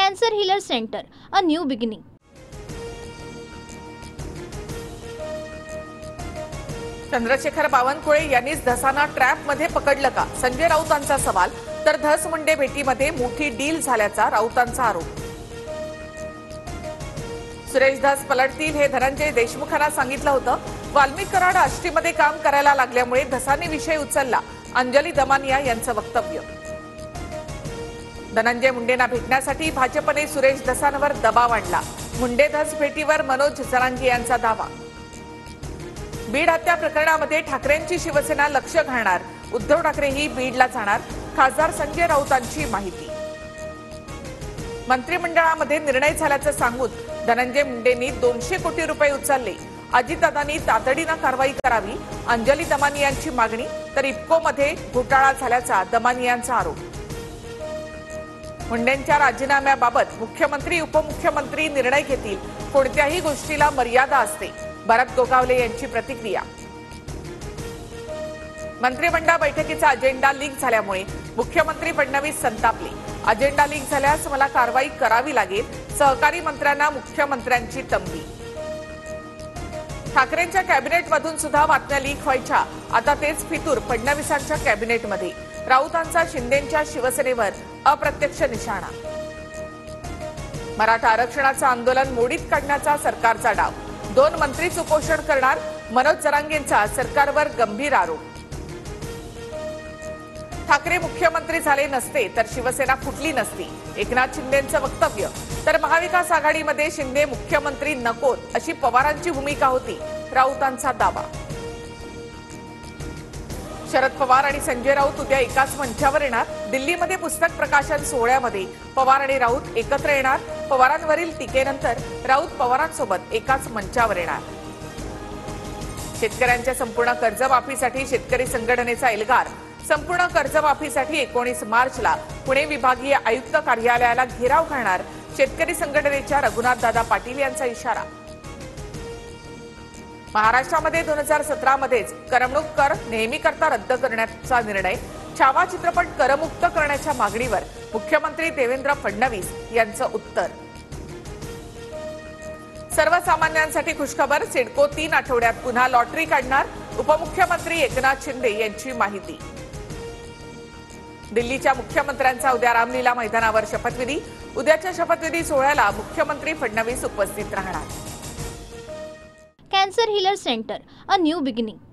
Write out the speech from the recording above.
Cancer Healer Center, a new beginning. Chandrashekhar Bawankule यांनीच धसांना ट्रॅपमध्ये पकडलं का? संजय राऊतांचा सवाल. तर धस मुंडे भेटीमध्ये मोठी डील झाल्याचा राऊतांचा आरोप. सुरेश धस पलटतील हे धनंजय देशमुखांना सांगितलं होतं. वाल्मिक कराड आष्टीमध्ये काम करायला लागल्यामुळे धसांनी विषय उचलला. अंजली दमानिया यांचं वक्तव्य. धनंजय मुंडेंना भेटण्यासाठी भाजपने सुरेश धसांवर दबाव आणला. मुंडे धस भेटीवर मनोज जरांगे यांचा दावा. बीड हत्या प्रकरणामध्ये ठाकरेंची शिवसेना लक्ष घालणार. उद्धव ठाकरेही बीडला जाणार. खासदार संजय राऊतांची माहिती. मंत्रिमंडळामध्ये निर्णय झाल्याचं सांगून धनंजय मुंडेंनी 200 कोटी रुपये उचलले. अजितदादांनी तातडीनं कारवाई करावी. अंजली दमानियांची मागणी. तर इफ्कोमध्ये घोटाळा झाल्याचा दमानियांचा आरोप. मुंडेंच्या राजीनाम्याबाबत मुख्यमंत्री उपमुख्यमंत्री निर्णय घेतील. कोणत्याही गोष्टीला मर्यादा असते. भरत गोगावले यांची प्रतिक्रिया. मंत्रिमंडळ बैठकीचा अजेंडा लीक झाल्यामुळे मुख्यमंत्री फडणवीस संतापले. अजेंडा लीक झाल्यास मला कारवाई करावी लागेल. सहकारी मंत्र्यांना मुख्यमंत्र्यांची तंबी. ठाकरेंच्या कॅबिनेटमधून सुद्धा बातम्या लीक व्हायच्या. आता तेच फितूर फडणवीसांच्या कॅबिनेटमध्ये. राऊतांचा शिंदेंच्या शिवसेनेवर अप्रत्यक्ष निशाणा. मराठा आरक्षणाचं आंदोलन मोडीत काढण्याचा सरकारचा डाव. 2 मंत्रीच उपोषण करणार. मनोज जरांगेंचा सरकारवर गंभीर आरोप. ठाकरे मुख्यमंत्री झाले नसते तर शिवसेना फुटली नसती. एकनाथ शिंदेंचं वक्तव्य. तर महाविकास आघाडीमध्ये शिंदे मुख्यमंत्री नकोत अशी पवारांची भूमिका होती. राऊतांचा दावा. शरद पवार आणि संजय राऊत उद्या एकाच मंचावर येणार. दिल्लीमध्ये पुस्तक प्रकाशन सोहळ्यामध्ये पवार आणि राऊत एकत्र येणार. पवारांवरील टीकेनंतर राऊत पवारांसोबत एकाच मंचावर येणार. शेतकऱ्यांच्या संपूर्ण कर्जमाफीसाठी शेतकरी संघटनेचा एल्गार. संपूर्ण कर्जमाफीसाठी 19 मार्चला पुणे विभागीय आयुक्त कार्यालयाला घेराव घालणार. शेतकरी संघटनेच्या रघुनाथदादा पाटील यांचा इशारा. महाराष्ट्रामध्ये 2017 मध्येच करमणूक कर नेहमीकरता रद्द करण्याचा निर्णय. छावा चित्रपट करमुक्त करण्याच्या मागणीवर मुख्यमंत्री देवेंद्र फडणवीस यांचं उत्तर. सर्वसामान्यांसाठी खुशखबर. सिडको 3 आठवड्यात पुन्हा लॉटरी काढणार. उपमुख्यमंत्री एकनाथ शिंदे यांची माहिती. दिल्लीच्या मुख्यमंत्र्यांचा उद्या रामलीला मैदानावर शपथविधी. उद्याच्या शपथविधी सोहळ्याला मुख्यमंत्री फडणवीस उपस्थित राहणार. Cancer Healer Center, a new beginning.